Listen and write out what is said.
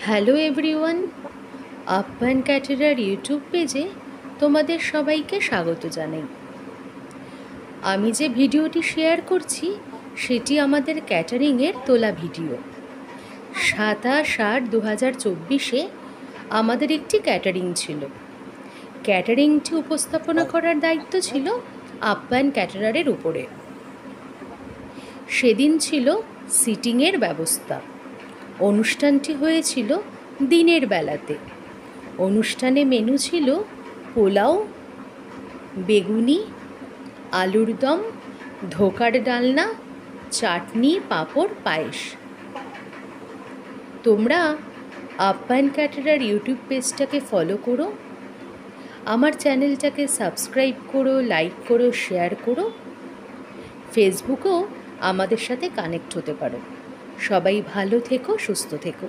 Hello everyone, আপ্যায়ন caterer YouTube পেজে তোমাদের সবাইকে স্বাগত জানাই। আমি যে ভিডিওটি শেয়ার করছি সেটি আমাদের ক্যাটারিংয়ের তোলা ভিডিও। 27/8/2024 আমাদের একটি ক্যাটারিং ছিল। ক্যাটারিংটি উপস্থাপনা করার দায়িত্ব ছিল আপ্যায়ন ক্যাটারারের উপরে। সেদিন ছিল সিটিংয়ের ব্যবস্থা। অনুষ্ঠানটি হয়েছিল দিনের বেলাতে। অনুষ্ঠানে মেনু ছিল পোলাও, বেগুনি, আলুর দম, ধোকার ডালনা, চাটনি, পাঁপড়, পায়েস। তোমরা আপ্যায়ন ক্যাটারার ইউটিউব পেজটাকে ফলো করো, আমার চ্যানেলটাকে সাবস্ক্রাইব করো, লাইক করো, শেয়ার করো। ফেসবুকেও আমাদের সাথে কানেক্ট হতে পারো। সবাই ভালো থেকো, সুস্থ থেকো।